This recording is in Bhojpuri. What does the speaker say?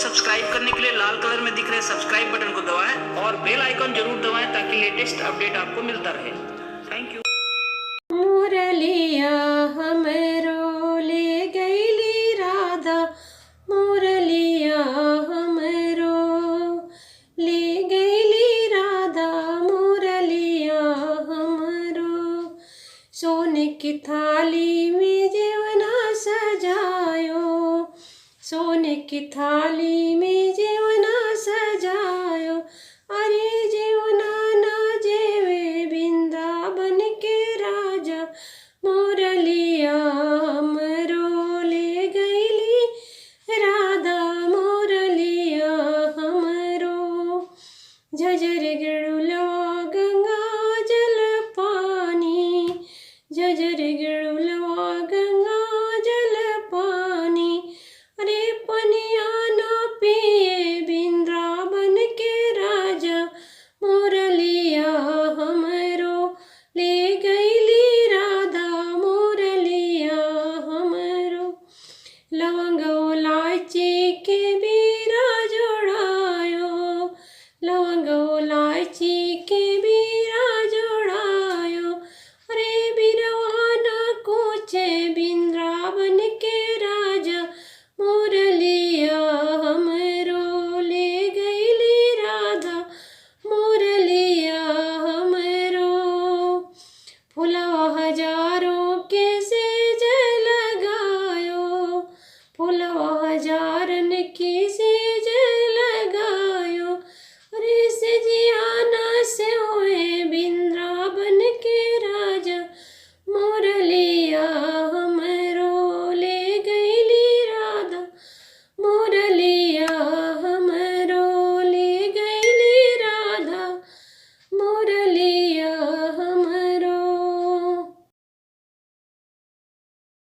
सब्सक्राइब करने के लिए लाल कलर में दिख रहे सब्सक्राइब बटन को दबाएं और बेल आइकन जरूर दबाएं ताकि लेटेस्ट अपडेट आपको मिलता रहे। Thank you. मुरलिया हमरो ले गईली राधा, मुरलिया हमरो ले गईली राधा, मुरलिया हमरो। सोने की थाली में जेवना सजायो, सोने की थाली में जेवना सजायो। अरे जेवना ना जेवे वृंदावन के राजा, मुरलिया हमरो ले गईली राधा, मुरलिया हमरो। झझर गिड़ुलवा गंगा जल पानी, झझर गिड़ुलवा गंगा जल पानी। अरे पनिया ना पिए वृंदावन के राजा, मुरलिया हमरो ले गईली राधा, मुरलिया हमरो। लवंग इलायची के